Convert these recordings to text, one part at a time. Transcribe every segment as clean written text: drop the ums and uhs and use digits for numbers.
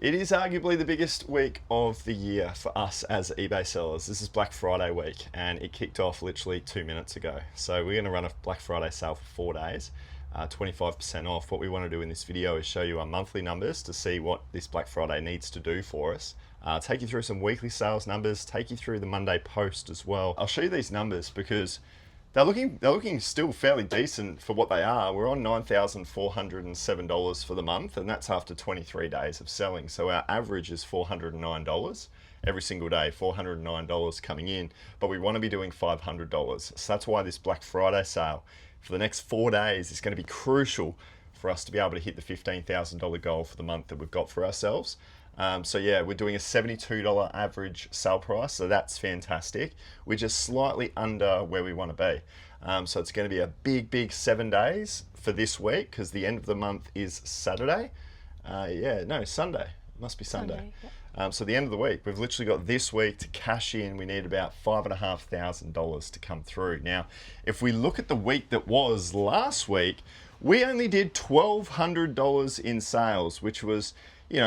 It is arguably the biggest week of the year for us as eBay sellers. This is Black Friday week and it kicked off literally 2 minutes ago. So we're going to run a Black Friday sale for 4 days, 25% off. What we want to do in this video is show you our monthly numbers to see what this Black Friday needs to do for us. Take you through some weekly sales numbers, take you through the Monday post as well. I'll show you these numbers because they're looking still fairly decent for what they are. We're on $9,407 for the month, and that's after 23 days of selling. So our average is $409 every single day, $409 coming in, but we want to be doing $500. So that's why this Black Friday sale for the next 4 days is going to be crucial for us to be able to hit the $15,000 goal for the month that we've got for ourselves. So yeah, we're doing a $72 average sale price, so that's fantastic. We're just slightly under where we want to be. So it's going to be a big 7 days for this week because the end of the month is Saturday. Sunday. It must be Sunday. Yep. So the end of the week, we've literally got this week to cash in. We need about $5,500 to come through. Now, if we look at the week that was last week, we only did $1,200 in sales, which was,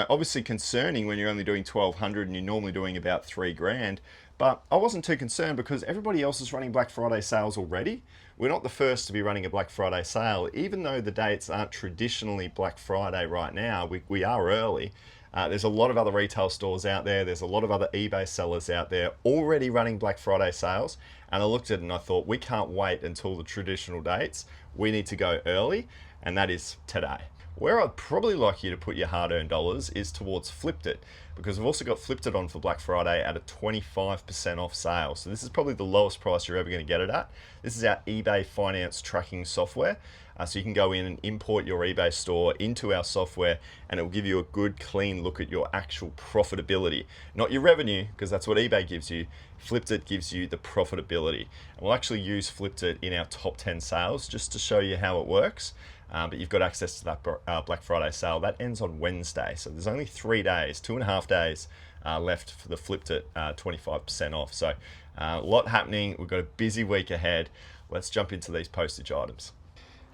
obviously concerning when you're only doing 1,200 and you're normally doing about $3,000. But I wasn't too concerned because everybody else is running Black Friday sales already. We're not the first to be running a Black Friday sale, even though the dates aren't traditionally Black Friday right now. We are early. There's a lot of other retail stores out there. There's a lot of other eBay sellers out there already running Black Friday sales. And I looked at it and I thought, we can't wait until the traditional dates. We need to go early, and that is today. Where I'd probably like you to put your hard-earned dollars is towards Flipped It, because we've also got Flipped It on for Black Friday at a 25% off sale. So this is probably the lowest price you're ever going to get it at. This is our eBay finance tracking software. So you can go in and import your eBay store into our software, and it will give you a good, clean look at your actual profitability. Not your revenue, because that's what eBay gives you. Flipped It gives you the profitability. And we'll actually use Flipped It in our top 10 sales just to show you how it works. But you've got access to that Black Friday sale. That ends on Wednesday. So there's only 3 days, 2.5 days left for the Flipped It 25% off. So a lot happening. We've got a busy week ahead. Let's jump into these postage items.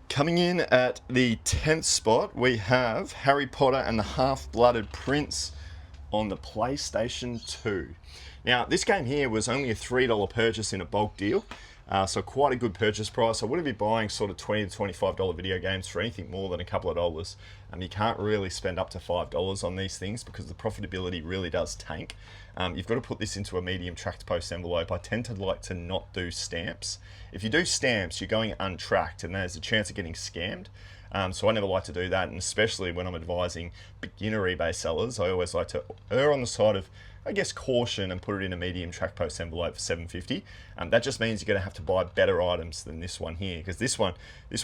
Coming in at the 10th spot, we have Harry Potter and the Half-Blooded Prince on the PlayStation 2. Now, this game here was only a $3 purchase in a bulk deal. So quite a good purchase price. I wouldn't be buying sort of $20 to $25 video games for anything more than a couple of dollars. You can't really spend up to $5 on these things because the profitability really does tank. You've got to put this into a medium tracked post envelope. I tend to like to not do stamps. If you do stamps, you're going untracked and there's a chance of getting scammed. So I never like to do that, and especially when I'm advising beginner eBay sellers, I always like to err on the side of, I guess, caution and put it in a medium track post envelope for $7.50. That just means you're going to have to buy better items than this one here, because this one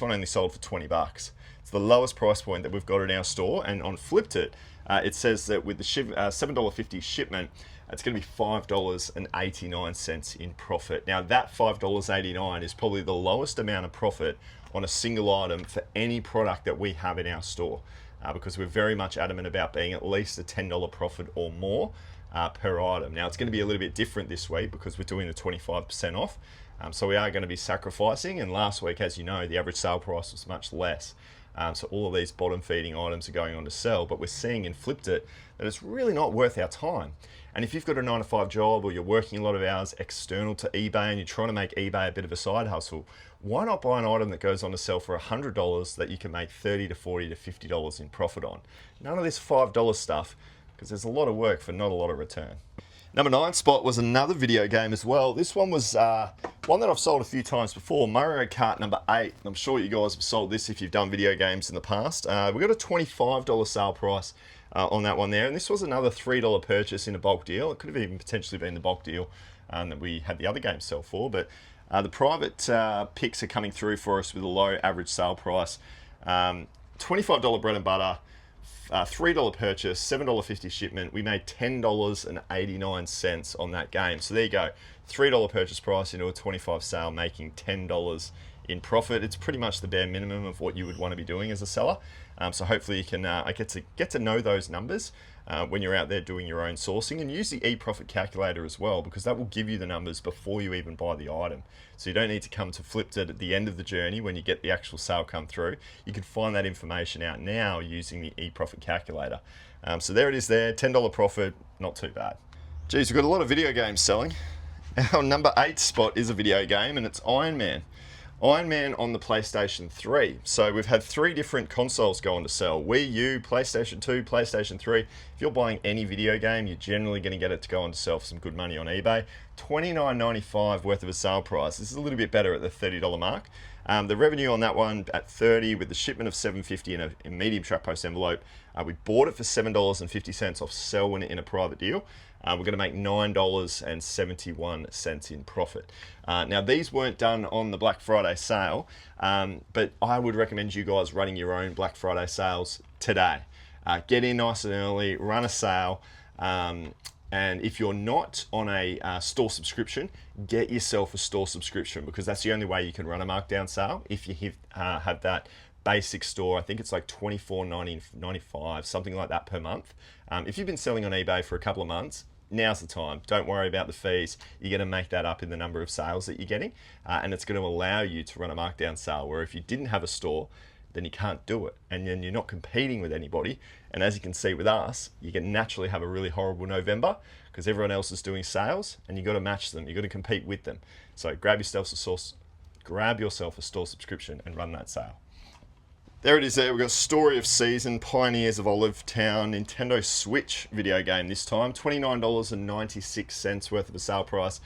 only sold for $20. It's the lowest price point that we've got in our store, and on Flipped It, it says that with the $7.50 shipment, it's going to be $5.89 in profit. Now that $5.89 is probably the lowest amount of profit on a single item for any product that we have in our store, because we're very much adamant about being at least a $10 profit or more per item. Now it's going to be a little bit different this week because we're doing the 25% off. So we are going to be sacrificing, and last week, as you know, the average sale price was much less. So all of these bottom feeding items are going on to sell, but we're seeing in Flipped It that it's really not worth our time. And if you've got a 9-to-5 job or you're working a lot of hours external to eBay and you're trying to make eBay a bit of a side hustle, why not buy an item that goes on to sell for $100 that you can make $30 to $40 to $50 in profit on? None of this $5 stuff, because there's a lot of work for not a lot of return. Number 9 spot was another video game as well. This one was one that I've sold a few times before, Mario Kart number 8. I'm sure you guys have sold this if you've done video games in the past. We got a $25 sale price on that one there, and this was another $3 purchase in a bulk deal. It could have even potentially been the bulk deal that we had the other games sell for, but the private picks are coming through for us with a low average sale price. $25 bread and butter, $3 purchase, $7.50 shipment. We made $10.89 on that game. So there you go, $3 purchase price into a 25 sale, making $10 in profit. It's pretty much the bare minimum of what you would want to be doing as a seller. So hopefully you can get to know those numbers when you're out there doing your own sourcing, and use the eProfit calculator as well, because that will give you the numbers before you even buy the item. So you don't need to come to Flipped It at the end of the journey when you get the actual sale come through. You can find that information out now using the eProfit calculator. So there it is there, $10 profit, not too bad. Geez, we've got a lot of video games selling. Our number 8 spot is a video game, and it's Iron Man. Iron Man on the PlayStation 3. So we've had 3 different consoles go on to sell. Wii U, PlayStation 2, PlayStation 3. If you're buying any video game, you're generally going to get it to go on to sell for some good money on eBay. $29.95 worth of a sale price. This is a little bit better at the $30 mark. The revenue on that one at $30 with the shipment of $7.50 in a medium track post envelope. We bought it for $7.50 off Selwyn in a private deal. We're going to make $9.71 in profit. Now, these weren't done on the Black Friday sale, but I would recommend you guys running your own Black Friday sales today. Get in nice and early, run a sale, and if you're not on a store subscription, get yourself a store subscription, because that's the only way you can run a markdown sale. If you have that basic store, I think it's like $24.95, something like that per month. If you've been selling on eBay for a couple of months, now's the time. Don't worry about the fees. You're going to make that up in the number of sales that you're getting, and it's going to allow you to run a markdown sale, where if you didn't have a store, then you can't do it, and then you're not competing with anybody. And as you can see with us, you can naturally have a really horrible November because everyone else is doing sales, and you've got to match them. You've got to compete with them. So grab yourself a store subscription and run that sale. There it is there. We've got Story of Season, Pioneers of Olive Town, Nintendo Switch video game this time. $29.96 worth of a sale price.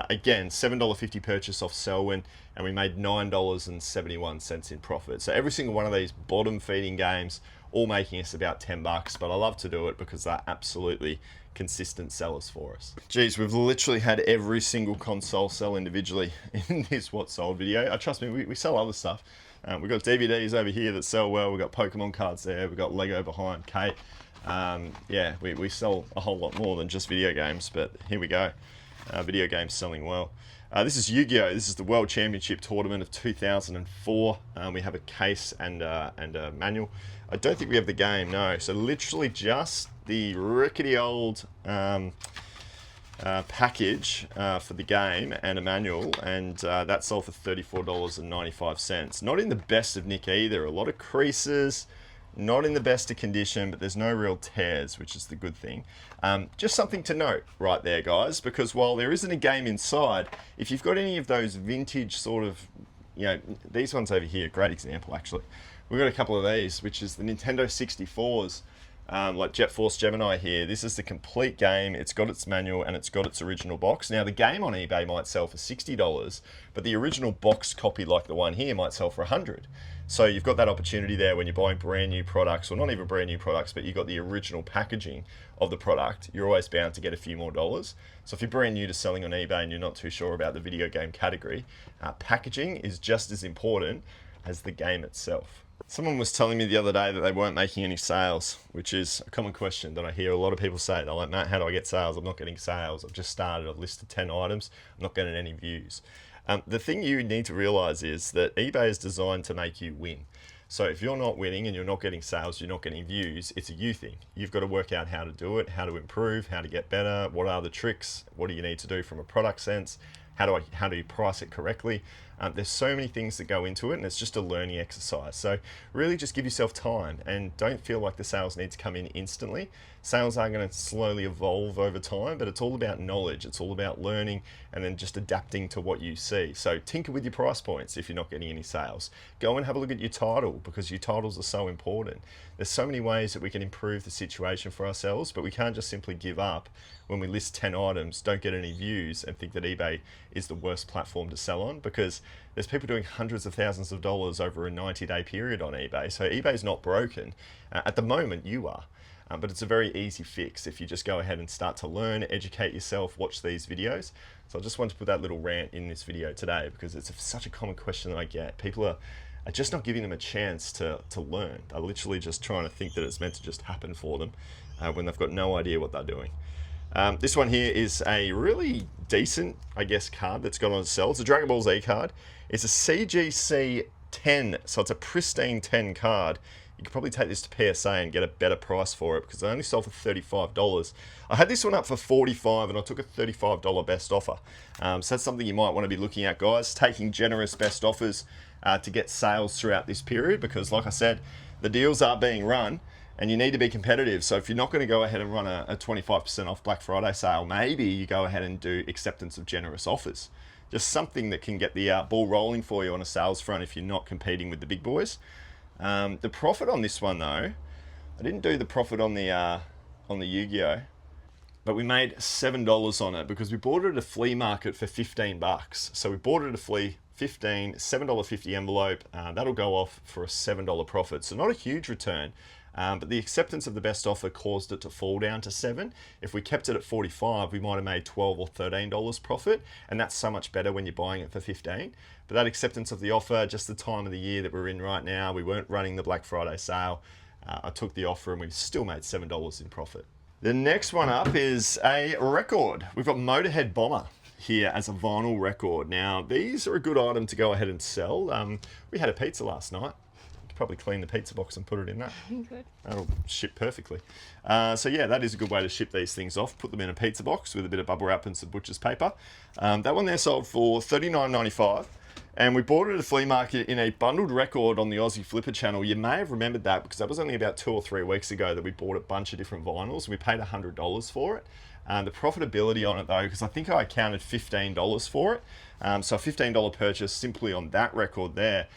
Again, $7.50 purchase off Selwyn, and we made $9.71 in profit. So every single one of these bottom feeding games, all making us about $10, but I love to do it because they're absolutely consistent sellers for us. Geez, we've literally had every single console sell individually in this What Sold video. Trust me, we sell other stuff. We've got DVDs over here that sell well. We've got Pokemon cards there. We've got Lego behind Kate. Yeah, we sell a whole lot more than just video games, but here we go. Video games selling well. This is Yu-Gi-Oh! This is the World Championship Tournament of 2004. We have a case and a manual. I don't think we have the game, no. So literally just the rickety old package for the game and a manual, and that sold for $34.95. Not in the best of nick either. A lot of creases, not in the best of condition, but there's no real tears, which is the good thing. Just something to note right there, guys, because while there isn't a game inside, if you've got any of those vintage sort of, these ones over here, great example actually. We've got a couple of these, which is the Nintendo 64s. Like Jet Force Gemini here. This is the complete game. It's got its manual and it's got its original box. Now the game on eBay might sell for $60, but the original box copy like the one here might sell for $100. So you've got that opportunity there when you're buying brand new products, or not even brand new products, but you've got the original packaging of the product. You're always bound to get a few more dollars. So if you're brand new to selling on eBay and you're not too sure about the video game category, packaging is just as important as the game itself. Someone was telling me the other day that they weren't making any sales, which is a common question that I hear a lot of people say. They're like, Matt, how do I get sales? I'm not getting sales. I've just started. I've listed 10 items. I'm not getting any views. The thing you need to realize is that eBay is designed to make you win. So if you're not winning and you're not getting sales, you're not getting views, it's a you thing. You've got to work out how to do it, how to improve, how to get better, what are the tricks, what do you need to do from a product sense, how do you price it correctly. There's so many things that go into it, and it's just a learning exercise. So really just give yourself time and don't feel like the sales need to come in instantly. Sales are going to slowly evolve over time, but it's all about knowledge. It's all about learning and then just adapting to what you see. So tinker with your price points if you're not getting any sales. Go and have a look at your title, because your titles are so important. There's so many ways that we can improve the situation for ourselves, but we can't just simply give up when we list 10 items, don't get any views, and think that eBay is the worst platform to sell on, because there's people doing hundreds of thousands of dollars over a 90-day period on eBay. So eBay's not broken. At the moment, you are. But it's a very easy fix if you just go ahead and start to learn, educate yourself, watch these videos. So I just wanted to put that little rant in this video today, because it's such a common question that I get. People are just not giving them a chance to learn. They're literally just trying to think that it's meant to just happen for them when they've got no idea what they're doing. This one here is a really decent, I guess, card that's gone on sale. It's a Dragon Ball Z card. It's a CGC 10, so it's a pristine 10 card. You could probably take this to PSA and get a better price for it, because I only sold for $35. I had this one up for $45 and I took a $35 best offer. So that's something you might want to be looking at, guys. Taking generous best offers to get sales throughout this period, because like I said, the deals are being run and you need to be competitive. So if you're not going to go ahead and run a 25% off Black Friday sale, maybe you go ahead and do acceptance of generous offers. Just something that can get the ball rolling for you on a sales front if you're not competing with the big boys. The profit on this one though, I didn't do the profit on the Yu-Gi-Oh, but we made $7 on it because we bought it at a flea market for $15. So we bought it at a flea, $7.50 envelope. That'll go off for a $7 profit. So not a huge return, but the acceptance of the best offer caused it to fall down to $7. If we kept it at 45, we might have made $12 or $13 profit, and that's so much better when you're buying it for 15. But that acceptance of the offer, just the time of the year that we're in right now, we weren't running the Black Friday sale. I took the offer and we still made $7 in profit. The next one up is a record. We've got Motorhead Bomber here as a vinyl record. Now, these are a good item to go ahead and sell. We had a pizza last night. You could probably clean the pizza box and put it in that. Good. That'll ship perfectly. So yeah, that is a good way to ship these things off. Put them in a pizza box with a bit of bubble wrap and some butcher's paper. That one there sold for $39.95. And we bought it at a flea market in a bundled record on the Aussie Flipper channel. You may have remembered that because that was only about 2 or 3 weeks ago that we bought a bunch of different vinyls and we paid $100 for it. The profitability on it though, because I think I counted $15 for it. So a $15 purchase simply on that record there.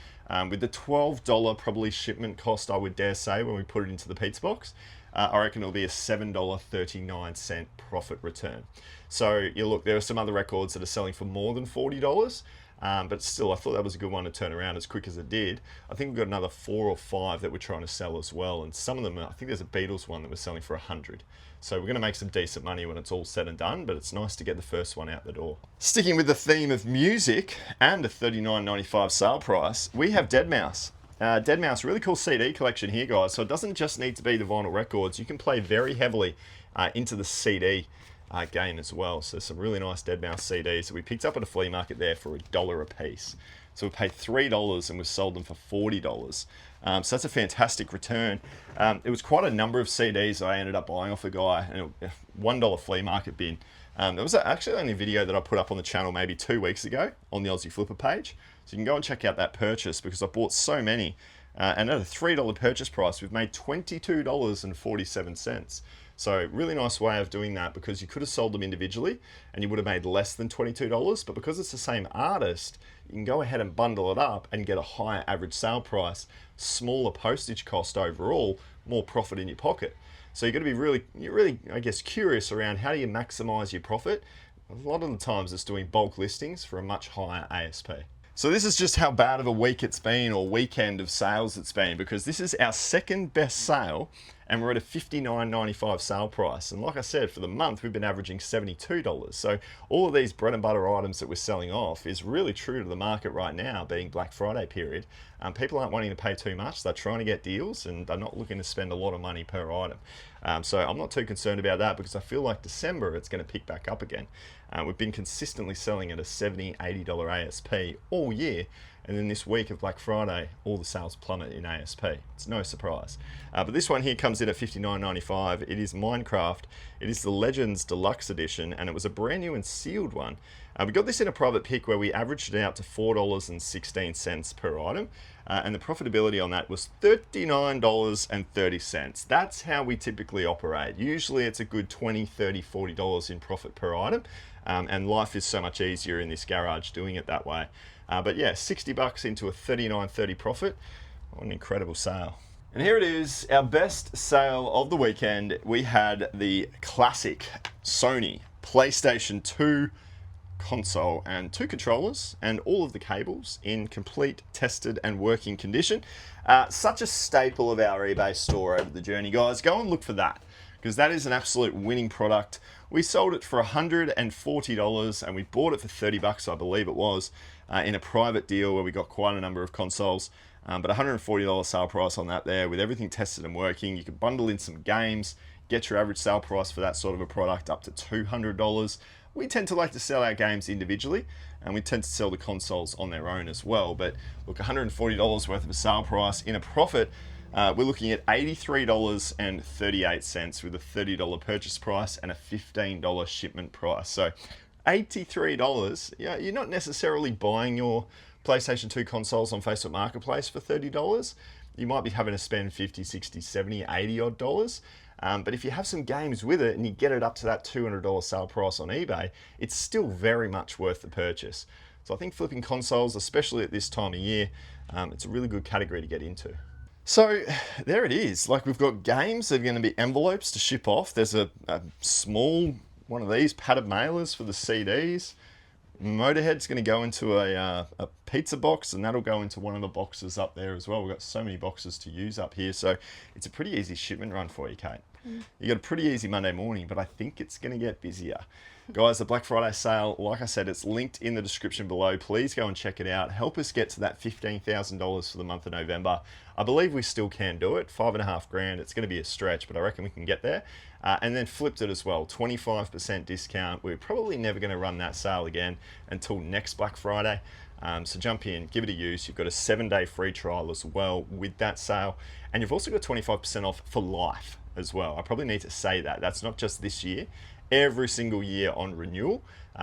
With the $12 probably shipment cost, I would dare say, when we put it into the pizza box, I reckon it'll be a $7.39 profit return. So you look, there are some other records that are selling for more than $40. But still, I thought that was a good one to turn around as quick as it did. I think we've got another 4 or 5 that we're trying to sell as well. And some of them, I think there's a Beatles one that we're selling for $100. So we're going to make some decent money when it's all said and done, but it's nice to get the first one out the door. Sticking with the theme of music and a $39.95 sale price, we have Deadmau5. Deadmau5, really cool CD collection here, guys. So it doesn't just need to be the vinyl records. You can play very heavily into the CD game as well. So some really nice Deadmau5 CDs that we picked up at a flea market there for $1 a piece. So we paid $3 and we sold them for $40. So that's a fantastic return. It was quite a number of CDs I ended up buying off a guy, and $1 flea market bin. There was actually only a video that I put up on the channel maybe 2 weeks ago on the Aussie Flipper page. So you can go and check out that purchase because I bought so many. And at a $3 purchase price, we've made $22.47. So really nice way of doing that because you could have sold them individually and you would have made less than $22, but because it's the same artist, you can go ahead and bundle it up and get a higher average sale price, smaller postage cost overall, more profit in your pocket. So you're going to be really, I guess, curious around how do you maximize your profit. A lot of the times it's doing bulk listings for a much higher ASP. So this is just how bad of a week it's been, or weekend of sales it's been, because this is our second best sale and we're at a $59.95 sale price. And like I said, for the month, we've been averaging $72. So all of these bread and butter items that we're selling off is really true to the market right now, being Black Friday period. People aren't wanting to pay too much. They're trying to get deals and they're not looking to spend a lot of money per item. So I'm not too concerned about that because I feel like December, it's going to pick back up again. We've been consistently selling at a $70, $80 ASP all year. And then this week of Black Friday, all the sales plummet in ASP. It's no surprise. But this one here comes in at $59.95. It is Minecraft. It is the Legends Deluxe Edition, and it was a brand new and sealed one. We got this in a private pick where we averaged it out to $4.16 per item. And the profitability on that was $39.30. That's how we typically operate. Usually it's a good $20, $30, $40 in profit per item. And life is so much easier in this garage doing it that way. But yeah, $60 into a $39.30 profit. What an incredible sale. And here it is, our best sale of the weekend. We had the classic Sony PlayStation 2 console and 2 controllers and all of the cables in complete, tested and working condition. Such a staple of our eBay store over the journey, guys. Go and look for that because that is an absolute winning product. We sold it for $140 and we bought it for $30, I believe it was, in a private deal where we got quite a number of consoles. But $140 sale price on that there with everything tested and working. You could bundle in some games, get your average sale price for that sort of a product up to $200. We tend to like to sell our games individually and we tend to sell the consoles on their own as well. But look, $140 worth of a sale price in a profit. We're looking at $83.38 with a $30 purchase price and a $15 shipment price. So $83, yeah, you're not necessarily buying your PlayStation 2 consoles on Facebook Marketplace for $30. you might be having to spend 50, 60, 70, 80 odd dollars. But if you have some games with it and you get it up to that $200 sale price on eBay, it's still very much worth the purchase. So I think flipping consoles, especially at this time of year, it's a really good category to get into. So there it is. Like, we've got games that are going to be envelopes to ship off. There's a small one of these padded mailers for the CDs. Motorhead's going to go into a pizza box, and that'll go into one of the boxes up there as well. We've got so many boxes to use up here, so it's a pretty easy shipment run for you, Kate. You got a pretty easy Monday morning, but I think it's going to get busier. Guys, the Black Friday sale, like I said, it's linked in the description below. Please go and check it out. Help us get to that $15,000 for the month of November. I believe we still can do it. $5,500. It's going to be a stretch, but I reckon we can get there. And then flipped it as well. 25% discount. We're probably never going to run that sale again until next Black Friday. So jump in, give it a use. You've got a 7-day free trial as well with that sale. And you've also got 25% off for life as well. I probably need to say that. That's not just this year. Every single year on renewal,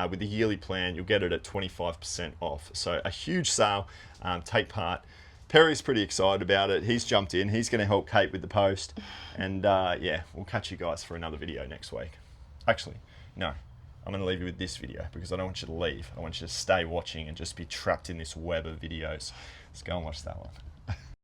with the yearly plan, you'll get it at 25% off. So a huge sale. Take part. Perry's pretty excited about it. He's jumped in. He's going to help Kate with the post. And yeah, we'll catch you guys for another video next week. Actually, no. I'm going to leave you with this video because I don't want you to leave. I want you to stay watching and just be trapped in this web of videos. Let's go and watch that one.